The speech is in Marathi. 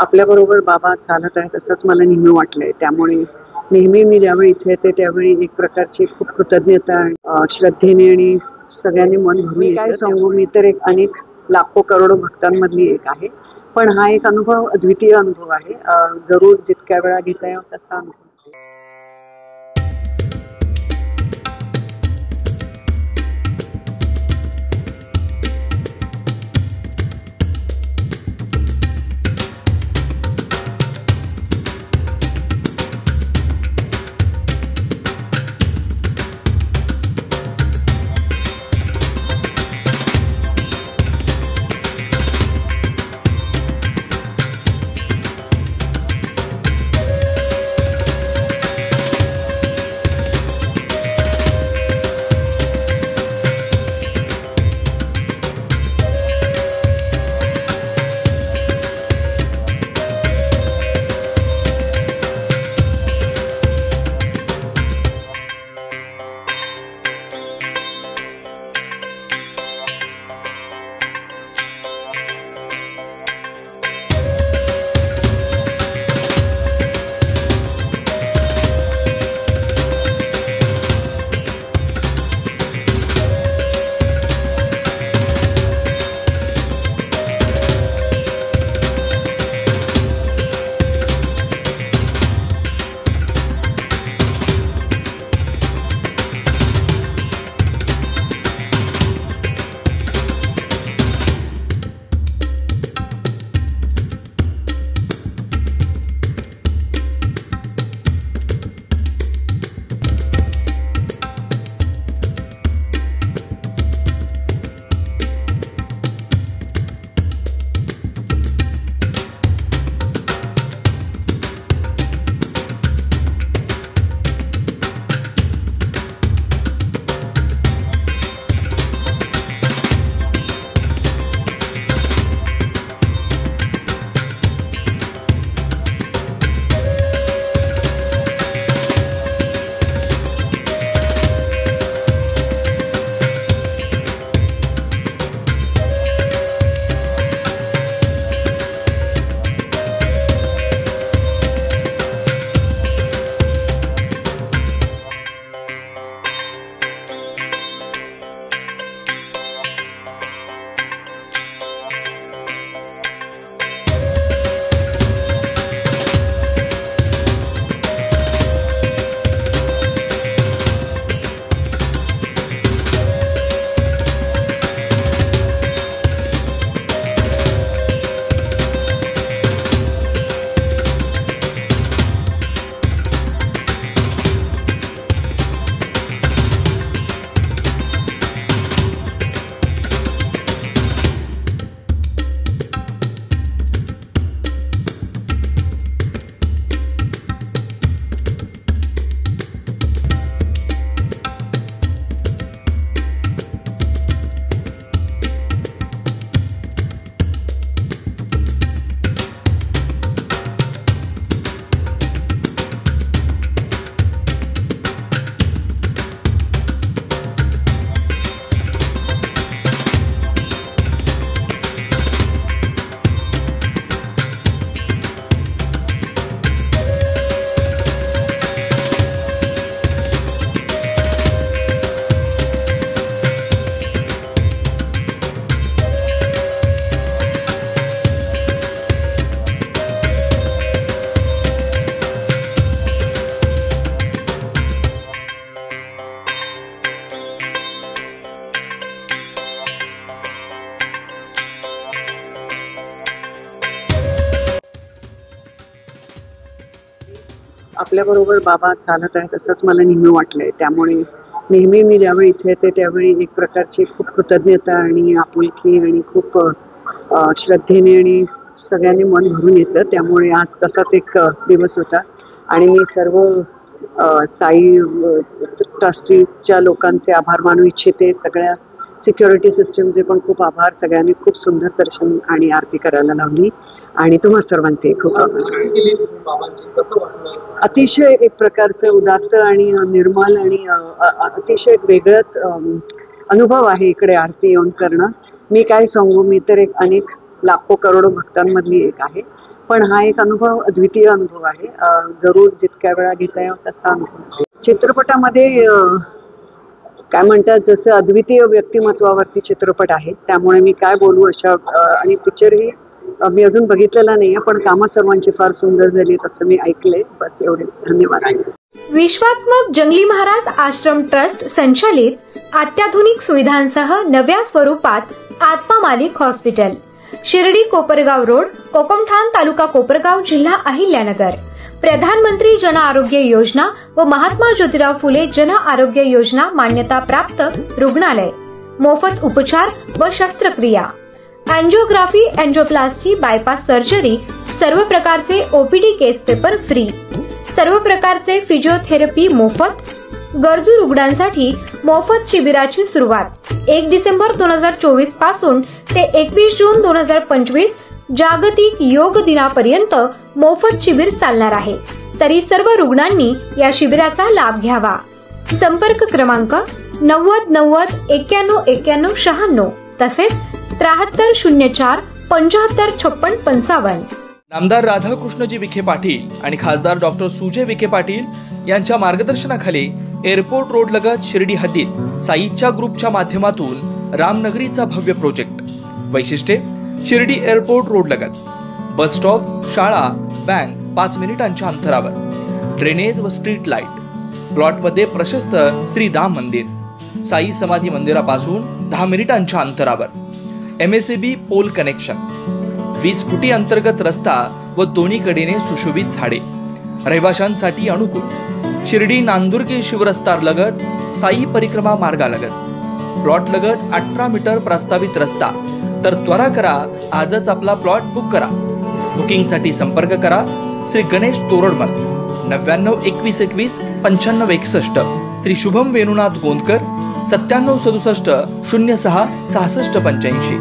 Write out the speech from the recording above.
आपल्याबरोबर बाबा चालत आहेत असंच मला नेहमी वाटलंय. त्यामुळे नेहमी मी ज्यावेळी इथे येते त्यावेळी एक प्रकारची खूप कृतज्ञता श्रद्धेने आणि सगळ्यांनी मन भरून मी काय सांगू, मी तर एक अनेक लाखो करोडो भक्तांमधली एक आहे. पण हा एक अनुभव अद्वितीय अनुभव आहे. जरूर जितक्या वेळा घेता येईल तसा अनुभव. आपल्याबरोबर बाबा चालत आहेत असंच मला नेहमी वाटलंय. त्यामुळे नेहमी मी ज्यावेळी इथे येते त्यावेळी एक प्रकारची खूप कृतज्ञता आणि आपुलकी आणि खूप श्रद्धेने आणि सगळ्यांनी मन भरून येतं. त्यामुळे आज तसाच एक दिवस होता आणि मी सर्व साई ट्रस्टीच्या लोकांचे आभार मानू इच्छिते. सगळ्या सिक्युरिटी सिस्टमचे पण खूप आभार. सगळ्यांनी खूप सुंदर दर्शन आणि आरती करायला लावली आणि तुम्हा सर्वांचे खूप आभार. अतिशय एक प्रकारचं उदात्त आणि निर्मल आणि अतिशय वेगळंच अनुभव आहे इकडे आरती येऊन करणं. मी काय सांगू, मी तर एक अनेक लाखो करोडो भक्तांमधली एक आहे. पण हा एक अनुभव अद्वितीय अनुभव आहे. जरूर जितक्या वेळा घेता येईल तसा अनुभव. चित्रपटामध्ये काय म्हणतात, जसं अद्वितीय व्यक्तिमत्वावरती चित्रपट आहे, त्यामुळे मी काय बोलू अशा आणि पिक्चरही मी अजून बघितलेला नाहीये, पण कामं सर्वांची फार सुंदर झाली असं मी ऐकलंय. बस एवढेच. धन्यवाद. विश्वात्मक जंगली महाराज आश्रम ट्रस्ट संचालित अत्याधुनिक सुविधांसह नव्या स्वरूपात आत्मा मालिक हॉस्पिटल, शिर्डी कोपरगाव रोड, कोकमठाण तालुका कोपरगाव, जिल्हा अहिल्यानगर. प्रधानमंत्री जन आरोग्य योजना व महात्मा ज्योतिराव फुले जन आरोग्य योजना मान्यता प्राप्त रुग्णालय. मोफत उपचार व शस्त्रक्रिया, अँजिओग्राफी, अँजिओप्लास्टी, बायपास सर्जरी, सर्व प्रकारचे ओपीडी केस पेपर फ्री, सर्व प्रकारचे फिजिओथेरपी मोफत. गरजू रुग्णांसाठी मोफत शिबिराची सुरुवात 1 डिसेंबर 2024 पासून ते 21 जून 2025 जागतिक योग दिनापर्यंत मोफत शिबिर चालणार आहे. तरी सर्व रुग्णांनी या शिबिराचा लाभ घ्यावा. संपर्क क्रमांक 90 90 91 91 96 तसेच 73 04 75 56 55. नामदार राधाकृष्णजी विखे पाटील आणि खासदार डॉक्टर सुजय विखे पाटील यांच्या मार्गदर्शनाखाली एअरपोर्ट रोड लगत शिर्डी हद्दीत साईच्या ग्रुपच्या माध्यमातून रामनगरीचा भव्य प्रोजेक्ट. वैशिष्ट्ये: शिर्डी एअरपोर्ट रोड लगत बस स्टॉप, शाळा, बँक 5 मिनिटांच्या अंतरावर, ड्रेनेज व स्ट्रीट लाईट. प्लॉटमध्ये प्रशस्त श्री राम मंदिर, साई समाधी मंदिरापासून 10 मिनिटांच्या अंतरावर, MSAB पोल कनेक्शन, 20 फुटी अंतर्गत रस्ता व दोन्ही कडेने सुशोभित झाडे. रहिवाशांसाठी अनुकूल. शिर्डी नांदुर्गे शिवरस्तार लगत साई परिक्रमा मार्गालगत. प्लॉट लगत 18 मीटर प्रस्तावित रस्ता. तर त्वरा करा, आजच आपला प्लॉट बुक करा. बुकिंगसाठी संपर्क करा श्री गणेश तोरडमल 99 21 21 95 61, श्री शुभम वेणुनाथ गोंदकर 97 67 06 66 85.